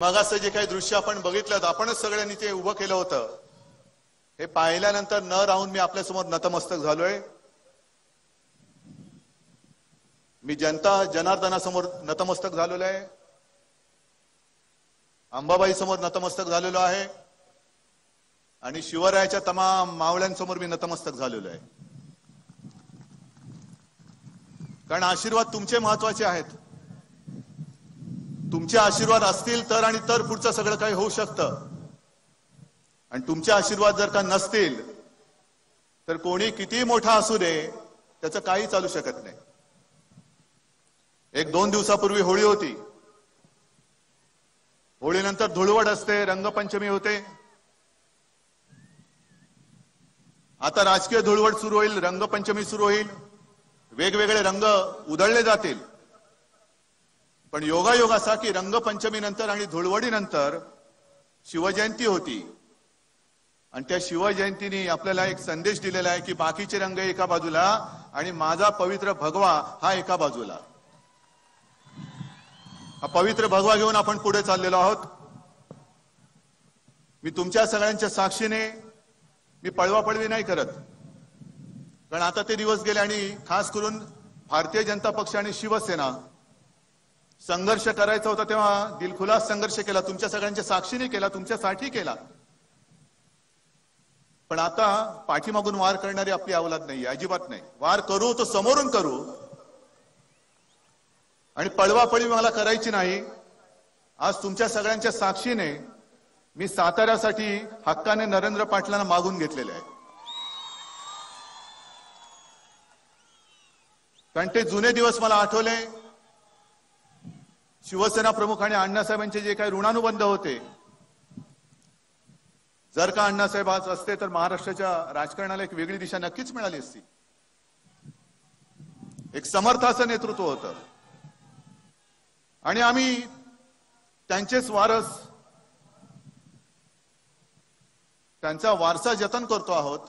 मगाचं जे काही दृश्य आपण बघितलं आपणच सगळ्यांनी ते उभं केलं होतं, हे पाहिल्यानंतर न राहून मी आपल्या समोर नतमस्तक झालोय। मी जनता जनार्दनासमोर नतमस्तक झालेलो आहे, अंबाबाई समोर नतमस्तक झालेलो आहे आणि शिवरायाच्या तमाम मावळ्यांसमोर मी नतमस्तक झालेलो आहे। कारण आशीर्वाद तुमचे महत्त्वाचे आहेत। तुमचे आशीर्वाद असतील तर आणि तर पुढचं सगळं काही होऊ शकतं, आणि तुमचे आशीर्वाद जर का नसतील तर कोणी किती मोठा असू दे त्याचं काही चालू शकत नाही। एक दोन दिवसापूर्वी होळी होती, होळीनंतर धुळवड असते, रंगपंचमी होते। आता राजकीय धुळवड सुरू होईल, रंगपंचमी सुरू होईल, वेगवेगळे रंग उधळले जातील। पण योगायोग असा की रंगपंचमी नंतर आणि धुळवडी नंतर शिवजयंती होती, आणि त्या शिवजयंतीने आपल्याला एक संदेश दिलेला आहे की बाकीचे रंग एका बाजूला आणि माझा पवित्र भगवा हा एका बाजूला। हा पवित्र भगवा घेऊन आपण पुढे चाललेलो आहोत। मी तुमच्या सगळ्यांच्या साक्षीने मी पळवापळवी नाही करत, कारण आता ते दिवस गेले आणि खास करून भारतीय जनता पक्ष आणि शिवसेना संघर्ष करायचा होता तेव्हा दिलखुलास संघर्ष केला, तुमच्या सगळ्यांच्या साक्षीने केला, तुमच्यासाठी केला। पण आता पाठीमागून वार करणारी आपली अवलाद नाही, अजिबात नाही। वार करू तो समोरून करू, आणि पळवापळवी मला करायची नाही। आज तुमच्या सगळ्यांच्या साक्षीने मी साताऱ्यासाठी हक्काने नरेंद्र पाटलांना मागून घेतलेले आहे, कारण ते जुने दिवस मला आठवले। शिवसेना प्रमुख आणि अण्णासाहेबांचे जे काही ऋणानुबंध होते, जर का अण्णासाहेब आज असते तर महाराष्ट्राच्या राजकारणाला एक वेगळी दिशा नक्कीच मिळाली असती। एक समर्थ असं नेतृत्व होतं, आणि आम्ही त्यांचेच वारस, त्यांचा वारसा जतन करतो आहोत।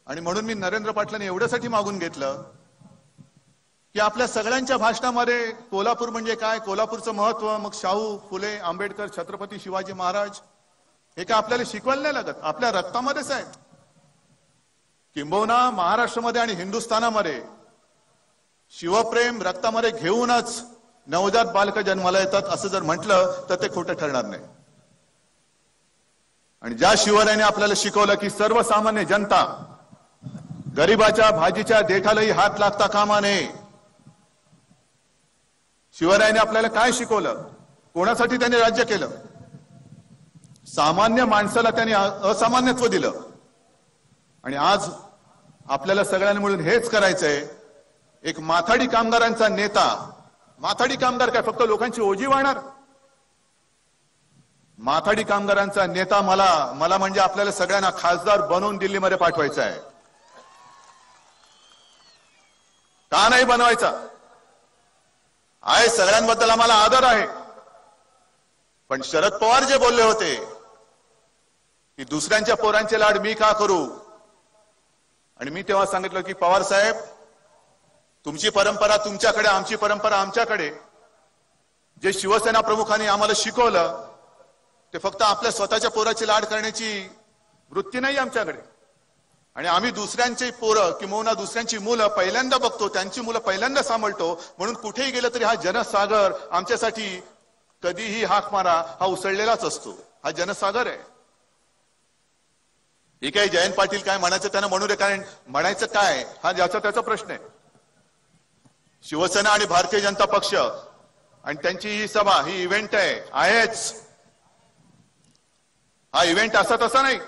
आणि म्हणून मी नरेंद्र पाटलांनी एवढ्यासाठी मागून घेतलं की आपल्या सगळ्यांच्या भाषणामध्ये कोल्हापूर म्हणजे काय, कोल्हापूरचं महत्व, मग शाहू फुले आंबेडकर छत्रपती शिवाजी महाराज हे काय आपल्याला शिकवायला नाही लागत, आपल्या रक्तामध्येच आहे। किंबहुना महाराष्ट्रामध्ये आणि हिंदुस्थानामध्ये शिवप्रेम रक्तामध्ये घेऊनच नवजात बालक जन्माला येतात, असं जर म्हटलं तर ते खोटं ठरणार नाही। आणि ज्या शिवरायाने आपल्याला शिकवलं की सर्वसामान्य जनता गरिबाच्या भाजीच्या देठालाही हात लागता कामा नये, शिवरायाने आपल्याला काय शिकवलं, कोणासाठी त्यांनी राज्य केलं, सामान्य माणसाला त्यांनी असामान्यत्व दिलं। आणि आज आपल्याला सगळ्यांना मिळून हेच करायचंय। एक माथाडी कामगारांचा नेता, माथाडी कामगार काय फक्त लोकांची ओझी वाढणार, माथाडी कामगारांचा नेता मला म्हणजे आपल्याला सगळ्यांना खासदार बनवून दिल्लीमध्ये पाठवायचा आहे। का नाही बनवायचा आहे, सगळ्यांबद्दल आम्हाला आदर आहे। पण शरद पवार जे बोलले होते की दुसऱ्यांच्या पोरांचे लाड मी का करू, आणि मी तेव्हा सांगितलं की पवार साहेब, तुमची परंपरा तुमच्याकडे, आमची परंपरा आमच्याकडे। जे शिवसेना प्रमुखांनी आम्हाला शिकवलं ते फक्त आपल्या स्वतःच्या पोराची लाड करण्याची वृत्ती नाही आमच्याकडे, आणि आम्ही दुसऱ्यांची पोरं किंवा दुसऱ्यांची मुलं पहिल्यांदा बघतो, त्यांची मुलं पहिल्यांदा सांभाळतो। म्हणून कुठेही गेलं तरी हा जनसागर आमच्यासाठी कधीही हाक मारा हा उसळलेलाच असतो, हा जनसागर आहे। हे काही जयंत पाटील काय म्हणायचं त्यांना म्हणू दे, कारण म्हणायचं काय हा ज्याचा त्याचा प्रश्न आहे। शिवसेना आणि भारतीय जनता पक्ष आणि त्यांची ही सभा, ही इव्हेंट आहेच। हा इव्हेंट असा तसा नाही,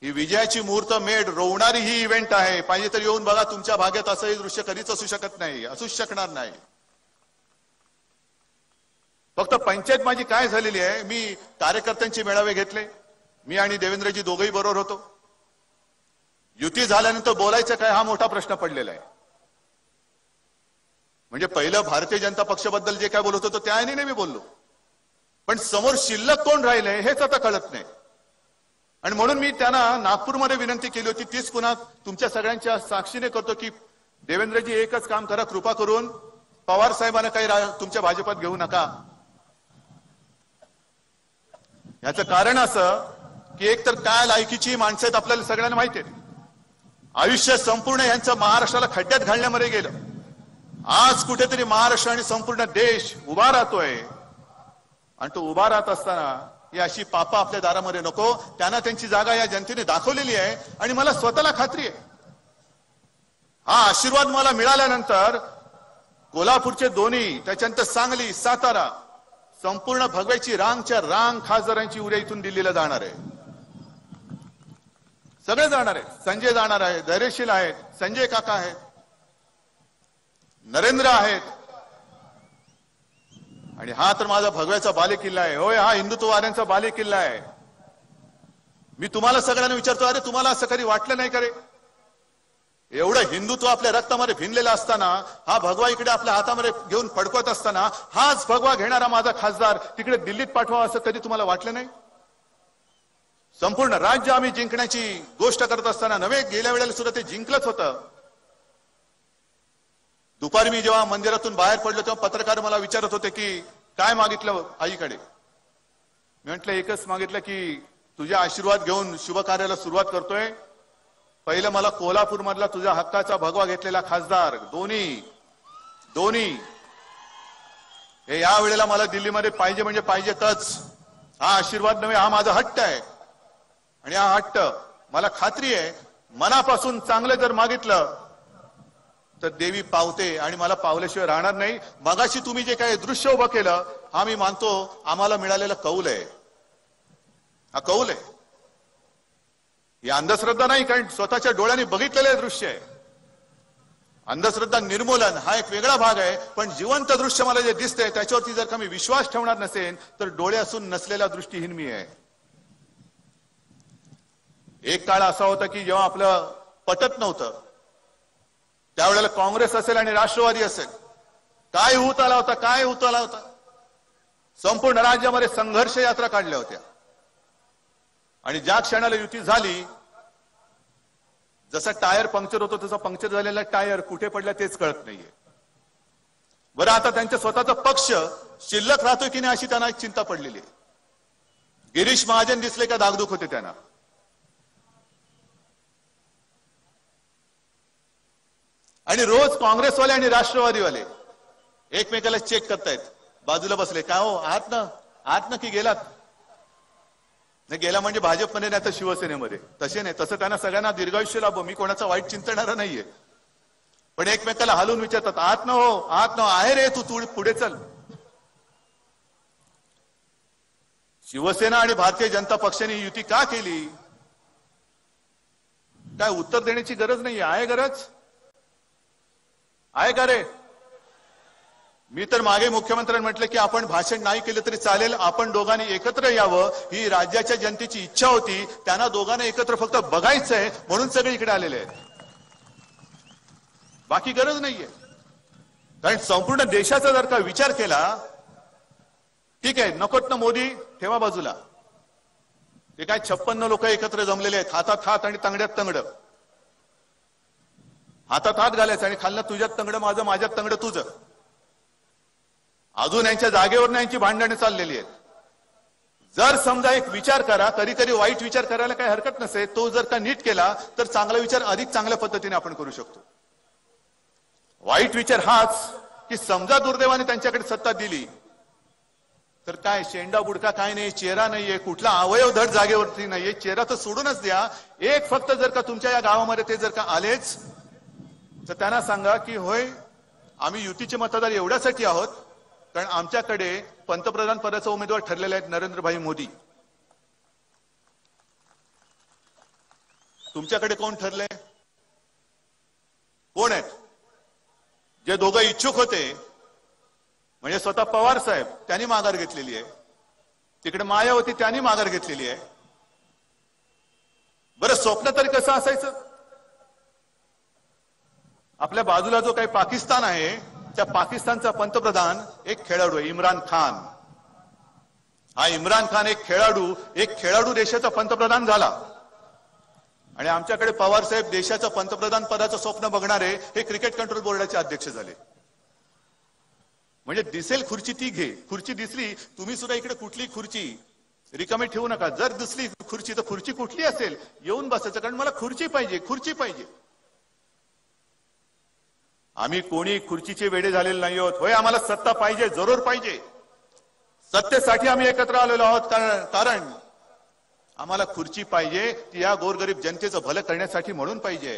ही विजयाची मुहूर्त मेढ रोवणारी ही इव्हेंट आहे। पाहिजे तर येऊन बघा, तुमच्या भाग्यात असंही दृश्य कधीच असू शकत नाही, असूच शकणार नाही। फक्त पंचायत माझी काय झालेली आहे, मी कार्यकर्त्यांचे मेळावे घेतले, मी आणि देवेंद्रजी दोघंही बरोबर होतो। युती झाल्यानंतर बोलायचं काय हा मोठा प्रश्न पडलेला आहे। म्हणजे पहिलं भारतीय जनता पक्षाबद्दल जे काय बोलत होतो त्या आईने मी बोललो, पण समोर शिल्लक कोण राहिले हेच आता कळत नाही। आणि म्हणून मी त्यांना नागपूरमध्ये विनंती केली होती, तीच पुन्हा तुमच्या सगळ्यांच्या साक्षीने करतो की देवेंद्रजी एकच काम करा, कृपा करून पवार साहेबांना काही तुमच्या भाजपात घेऊ नका। याचं कारण असं की एक तर काय लायकीची माणसं आहेत आपल्याला सगळ्यांना माहिती आहे. आयुष्य संपूर्ण यांचं महाराष्ट्राला खड्ड्यात घालण्यामध्ये गेलं. आज कुठेतरी महाराष्ट्र आणि संपूर्ण देश उभा राहतोय आणि तो उभा राहत असताना ही अशी पापा आपल्या दारामध्ये नको. त्यांना त्यांची जागा या जनतेने दाखवलेली आहे आणि मला स्वतःला खात्री आहे हा आशीर्वाद मला मिळाल्यानंतर कोल्हापूरचे दोन्ही, त्याच्यानंतर सांगली, सातारा, संपूर्ण भगव्याची रांगच्या रांग खासदारांची उद्या इथून दिल्लीला जाणार आहे. सगळे जाणार आहे. संजय जाणार आहे, धैर्यशील आहेत, संजय काका आहेत, नरेंद्र आहेत. आणि हा तर माझा भगव्याचा बालेकिल्ला आहे. होय, हा हिंदुत्ववाद्यांचा बालेकिल्ला आहे. मी तुम्हाला सगळ्यांना विचारतो, अरे तुम्हाला असं कधी वाटलं नाही का रे? एवढं हिंदुत्व आपल्या रक्तामध्ये भिनलेलं असताना, हा भगवा इकडे आपल्या हातामध्ये घेऊन फडकवत असताना, हाच भगवा घेणारा माझा खासदार तिकडे दिल्लीत पाठवा असं कधी तुम्हाला वाटलं नाही? संपूर्ण राज्य आम्ही जिंकण्याची गोष्ट करत असताना नव्हे, गेल्या वेळेला सुद्धा ते जिंकलंच होतं. दुपारी मी जेव्हा मंदिरातून बाहेर पडलो तेव्हा पत्रकार मला विचारत होते की काय मागितलं आईकडे. मी म्हटलं एकच मागितलं की तुझे आशीर्वाद घेऊन शुभ कार्याला सुरुवात करतोय. पहिलं मला कोल्हापूर मधला तुझ्या हक्काचा भगवा घेतलेला खासदार दोन्ही हे या वेळेला मला दिल्लीमध्ये पाहिजे म्हणजे पाहिजेतच. हा आशीर्वाद नव्हे, हा माझा हट्ट आहे. आणि हा हट्ट मला खात्री आहे मनापासून चांगलं जर मागितलं तर देवी पावते आणि मला पावल्याशिवाय राहणार नाही. मगाशी तुम्ही जे काही दृश्य उभं केलं हा मी मानतो आम्हाला मिळालेला कौल आहे. हा कौल आहे, ही अंधश्रद्धा नाही, कारण स्वतःच्या डोळ्यांनी बघितलेले दृश्य आहे. अंधश्रद्धा निर्मूलन हा एक वेगळा भाग आहे, पण जिवंत दृश्य मला जे दिसतंय त्याच्यावरती जर का मी विश्वास ठेवणार नसेल तर डोळे असून नसलेला दृष्टीहीन मी आहे. एक काळ असा होता की जेव्हा आपलं पटत नव्हतं त्यावेळेला काँग्रेस असेल आणि राष्ट्रवादी असेल काय होत आला होता. संपूर्ण राज्यामध्ये संघर्ष यात्रा काढल्या होत्या आणि ज्या क्षणाला युती झाली, जसा टायर पंक्चर होतो तसा पंक्चर झालेला टायर कुठे पडला तेच कळत नाहीये. बरं, आता त्यांचा स्वतःचा पक्ष शिल्लक राहतोय की नाही अशी त्यांना एक चिंता पडलेली आहे. गिरीश महाजन दिसले का दागदुख होते त्यांना. आणि रोज काँग्रेसवाले आणि राष्ट्रवादीवाले एकमेकाला चेक करतायत. बाजूला बसले, काय हो आहात ना की गेलात? नाही गेला म्हणजे भाजपमध्ये नाही तर शिवसेनेमध्ये. तसे नाही, तसं त्यांना सगळ्यांना दीर्घायुष्य लाभो, मी कोणाचा वाईट चिंतणारा नाहीये. पण एकमेकाला हलवून विचारतात, आहात ना आहे रे, तू पुढे चल. शिवसेना आणि भारतीय जनता पक्षाने युती का केली काय उत्तर देण्याची गरज नाही. आहे गरज आहे का रे? मी तर मागे मुख्यमंत्र्यांनी म्हटलं की आपण भाषण नाही केलं तरी चालेल, आपण दोघांनी एकत्र यावं ही राज्याच्या जनतेची इच्छा होती. त्यांना दोघांना एकत्र फक्त बघायचंय म्हणून सगळे इकडे आलेले आहेत, बाकी गरज नाहीये. कारण संपूर्ण देशाचा जर का विचार केला, ठीक आहे नकोत ना मोदी ठेवा बाजूला, ते काय 56 लोक एकत्र जमलेले आहेत, हातात हात आणि तंगड्यात तंगड. हातात हात घालायचं आणि खाल्लं तुझ्यात तंगड माझं, माझ्यात तंगड तुझं. अजून यांच्या जागेवर यांची भांडणे चाललेली आहेत. जर समजा एक विचार करा, कधी वाईट विचार करायला काही हरकत नसेल, तो जर का नीट केला तर चांगला विचार अधिक चांगल्या पद्धतीने आपण करू शकतो. वाईट विचार हाच की समजा दुर्दैवाने त्यांच्याकडे सत्ता दिली तर काय शेंडा बुडका काय नाही, चेहरा नाहीये, कुठला अवयव धड जागेवरती नाहीये. चेहरा तर सोडूनच द्या, एक फक्त जर का तुमच्या या गावामध्ये ते जर का आलेच तर त्यांना सांगा की होय आम्ही युतीचे मतदार एवढ्यासाठी आहोत कारण आमच्याकडे पंतप्रधान पदाचा उमेदवार ठरलेले आहेत नरेंद्रभाई मोदी. तुमच्याकडे कोण ठरले? कोण आहेत? जे दोघं इच्छुक होते म्हणजे स्वतः पवार साहेब त्यांनी माघार घेतलेली आहे, तिकडे मायावती त्यांनी माघार घेतलेली आहे. बरं स्वप्न तरी कसं असायचं? आपल्या बाजूला जो काही पाकिस्तान आहे त्या पाकिस्तानचा पंतप्रधान एक खेळाडू आहे, इम्रान खान. हा इम्रान खान एक खेळाडू देशाचा पंतप्रधान झाला आणि आमच्याकडे पवार साहेब देशाचं पंतप्रधान पदाचं स्वप्न बघणारे हे क्रिकेट कंट्रोल बोर्डाचे अध्यक्ष झाले. म्हणजे दिसेल खुर्ची ती घे, खुर्ची दिसली तुम्ही सुद्धा इकडे कुठली खुर्ची रिकामी ठेवू नका. जर दिसली खुर्ची तर खुर्ची कुठली असेल येऊन बसायचं, कारण मला खुर्ची पाहिजे, खुर्ची पाहिजे. आम्ही कोणी खुर्चीचे वेडे झालेले नाही आहोत. होय, आम्हाला सत्ता पाहिजे, जरूर पाहिजे. सत्तेसाठी आम्ही एकत्र आलेलो आहोत, कारण आम्हाला खुर्ची पाहिजे ती या गोरगरीब जनतेचं भलं करण्यासाठी म्हणून पाहिजे,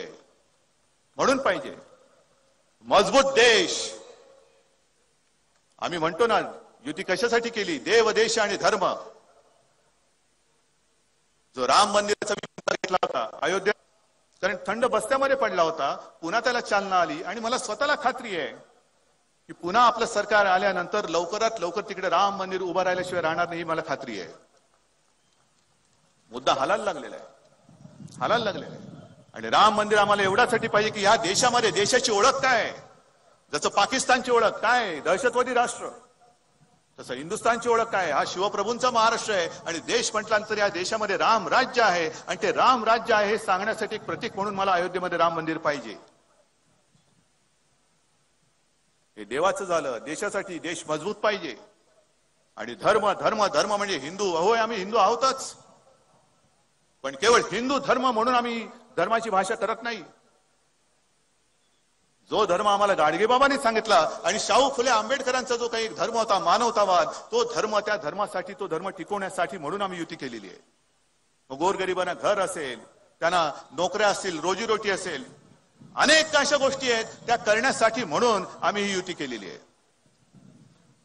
म्हणून पाहिजे. मजबूत देश. आम्ही म्हणतो ना, युती कशासाठी केली? देव, देश आणि धर्म. जो राम मंदिराचा विचार घेतला होता अयोध्या, कारण थंड बस्त्यामध्ये पडला होता, पुन्हा त्याला चालना आली. आणि मला स्वतःला खात्री आहे की पुन्हा आपलं सरकार आल्यानंतर लवकरात लवकर तिकडे राम मंदिर उभं राहिल्याशिवाय राहणार नाही, मला खात्री आहे. मुद्दा हालायला लागलेला आहे, हालायला लागलेला आहे. आणि राम मंदिर आम्हाला एवढ्यासाठी पाहिजे की या देशामध्ये देशाची ओळख काय, जसं पाकिस्तानची ओळख काय दहशतवादी राष्ट्र, तसं हिंदुस्थानची ओळख काय हा शिवप्रभूंचा महाराष्ट्र आहे. आणि देश म्हटल्यानंतर या देशामध्ये राम राज्य आहे, आणि ते राम राज्य आहे हे सांगण्यासाठी एक प्रतीक म्हणून मला अयोध्येमध्ये राम मंदिर पाहिजे. हे देवाचं झालं. देशासाठी देश मजबूत पाहिजे. आणि धर्म धर्म धर्म म्हणजे हिंदू. होय, आम्ही हिंदू आहोतच, पण केवळ हिंदू धर्म म्हणून आम्ही धर्माची भाषा करत नाही. जो धर्म आम्हाला गाडगेबाबांनी सांगितला आणि शाहू फुले आंबेडकरांचा जो काही धर्म होता, मानवतावाद, तो धर्म, त्या धर्मासाठी, तो धर्म टिकवण्यासाठी म्हणून आम्ही युती केलेली आहे. मग गोरगरिबांना घर असेल, त्यांना नोकऱ्या असतील, रोजीरोटी असेल, अनेक अशा गोष्टी आहेत त्या करण्यासाठी म्हणून आम्ही ही युती केलेली आहे.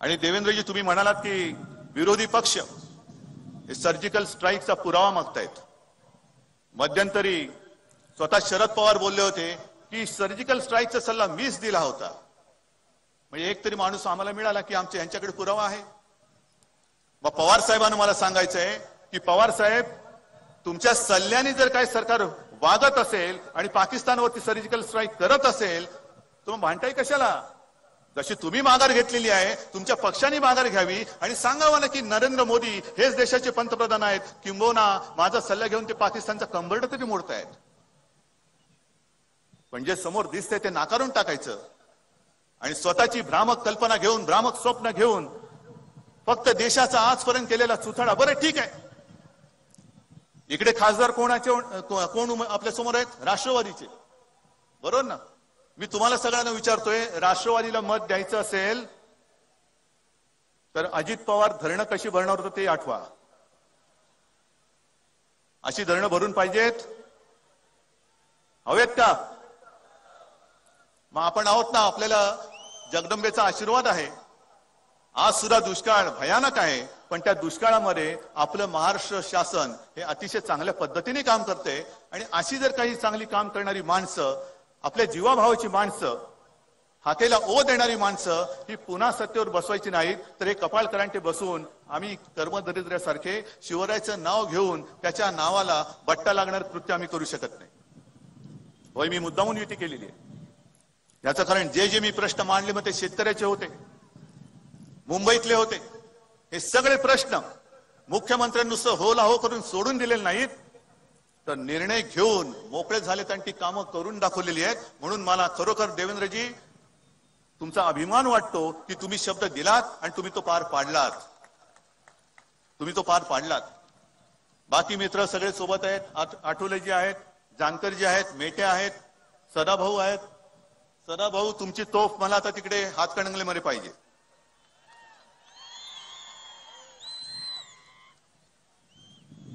आणि देवेंद्रजी, तुम्ही म्हणालात की विरोधी पक्ष हे सर्जिकल स्ट्राईकचा पुरावा मागतायत. मध्यंतरी स्वतः शरद पवार बोलले होते की सर्जिकल स्ट्राईकचा सल्ला मीच दिला होता. म्हणजे एक तरी माणूस आम्हाला मिळाला की आमच्या यांच्याकडे पुरावा आहे. मग पवार साहेबांना मला सांगायचंय की पवार साहेब, तुमच्या सल्ल्याने जर काय सरकार वागत असेल आणि पाकिस्तानवरती सर्जिकल स्ट्राईक करत असेल तर मग भांडताय कशाला? जशी तुम्ही माघार घेतलेली आहे, तुमच्या पक्षाने माघार घ्यावी आणि सांगावं ना की नरेंद्र मोदी हेच देशाचे पंतप्रधान आहेत, किंबहुना माझा सल्ला घेऊन ते पाकिस्तानचा कंबरड तरी मोडतायत. पण जे समोर दिसतंय ते नाकारून टाकायचं आणि स्वतःची भ्रामक कल्पना घेऊन, भ्रामक स्वप्न घेऊन फक्त देशाचा आजपर्यंत केलेला चुथाडा. बरं, ठीक आहे, इकडे खासदार कोण आपल्या समोर आहेत? राष्ट्रवादीचे, बरोबर ना? मी तुम्हाला सगळ्यांना विचारतोय, राष्ट्रवादीला मत द्यायचं असेल तर अजित पवार धरणं कशी भरणार होतं ते आठवा. अशी धरणं भरून पाहिजेत, हवेत का? मग आपण आहोत ना, आपल्याला जगदंबेचा आशीर्वाद आहे. आज सुद्धा दुष्काळ भयानक आहे, पण त्या दुष्काळामध्ये आपलं महाराष्ट्र शासन हे अतिशय चांगल्या पद्धतीने काम करते. आणि अशी जर काही चांगली काम करणारी माणसं, आपल्या जीवाभावाची माणसं, हाकेला ओ देणारी माणसं ही पुन्हा सत्तेवर बसवायची नाहीत, तर हे कपाळकरांटे बसून आम्ही कर्मदरिद्र्यासारखे शिवरायाचं नाव घेऊन त्याच्या नावाला बट्टा लागणार कृत्य आम्ही करू शकत नाही. होय, मी मुद्दामून युती केलेली आहे. याचं कारण जे मी प्रश्न मांडले मग ते शेतकऱ्याचे होते, मुंबईतले होते. हे सगळे प्रश्न मुख्यमंत्र्यांनी नुसतं होला हो करून सोडून दिलेले नाहीत, तर निर्णय घेऊन मोकळे झालेत आणि ती कामं करून दाखवलेली आहेत. म्हणून मला खरोखर देवेंद्रजी तुमचा अभिमान वाटतो की तुम्ही शब्द दिलात आणि तुम्ही तो पार पाडलात, तुम्ही तो पार पाडलात. बाकी मित्र सगळे सोबत आहेत, आठवलेजी आहेत, जानकरजी आहेत, मेटे आहेत, सदाभाऊ आहेत. सदाभाऊ, तुमची तोफ मला आता तिकडे हातकणंगलेमध्ये पाहिजे.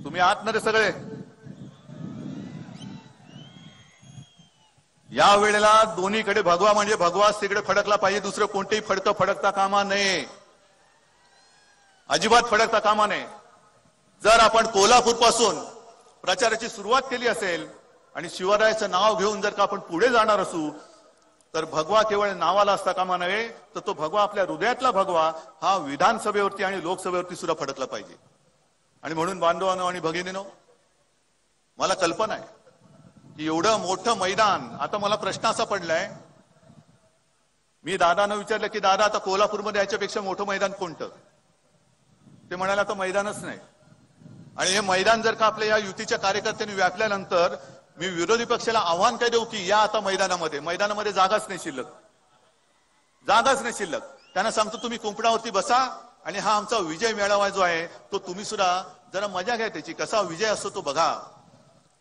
तुम्ही आहात ना रे सगळे? या वेळेला दोन्हीकडे भगवा म्हणजे भगवाच तिकडे फडकला पाहिजे, दुसरं कोणतेही फडकं फडकता कामा नये, अजिबात फडकता कामा नये. जर आपण कोल्हापूर पासून प्रचाराची सुरुवात केली असेल आणि शिवरायाचं नाव घेऊन जर का आपण पुढे जाणार असू, तर भगवा केवळ नावाला असता कामा नये, तर तो भगवा आपल्या हृदयातला भगवा हा विधानसभेवरती आणि लोकसभेवरती सुद्धा फडकला पाहिजे. आणि म्हणून बांधवांनो आणि भगिनीनो, मला कल्पना आहे की एवढं मोठं मैदान, आता मला प्रश्न असा पडलाय, मी दादांना विचारलं की दादा आता कोल्हापूरमध्ये याच्यापेक्षा मोठं मैदान कोणतं? ते म्हणाले आता मैदानच नाही. आणि हे मैदान जर का आपल्या या युतीच्या कार्यकर्त्यांनी व्यापल्यानंतर मी विरोधी पक्षाला आव्हान काय देऊ की या आता मैदानामध्ये जागाच नाही शिल्लक, जागाच नाही शिल्लक. त्यांना सांगतो तुम्ही कुंपणावरती बसा आणि हा आमचा विजय मेळावा जो आहे तो तुम्ही सुद्धा जरा मजा घ्या त्याची, कसा विजय असतो तो बघा.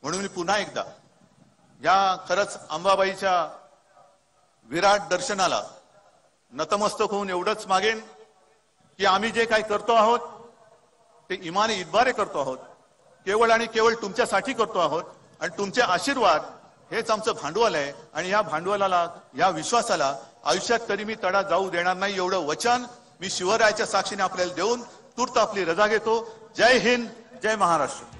म्हणून मी पुन्हा एकदा या खरंच अंबाबाईच्या विराट दर्शनाला नतमस्तक होऊन एवढंच मागेन की आम्ही जे काही करतो आहोत ते इमाने इतबारे करतो आहोत, केवळ आणि केवळ तुमच्यासाठी करतो आहोत. आणि तुमचे आशीर्वाद हेच आमचं भांडवल आहे. आणि या भांडवलाला, या विश्वासाला आयुष्यात कधी मी तडा जाऊ देणार नाही, एवढं वचन मी शिवरायाच्या साक्षीने आपल्याला देऊन तूर्त आपली रजा घेतो. जय हिंद, जय महाराष्ट्र.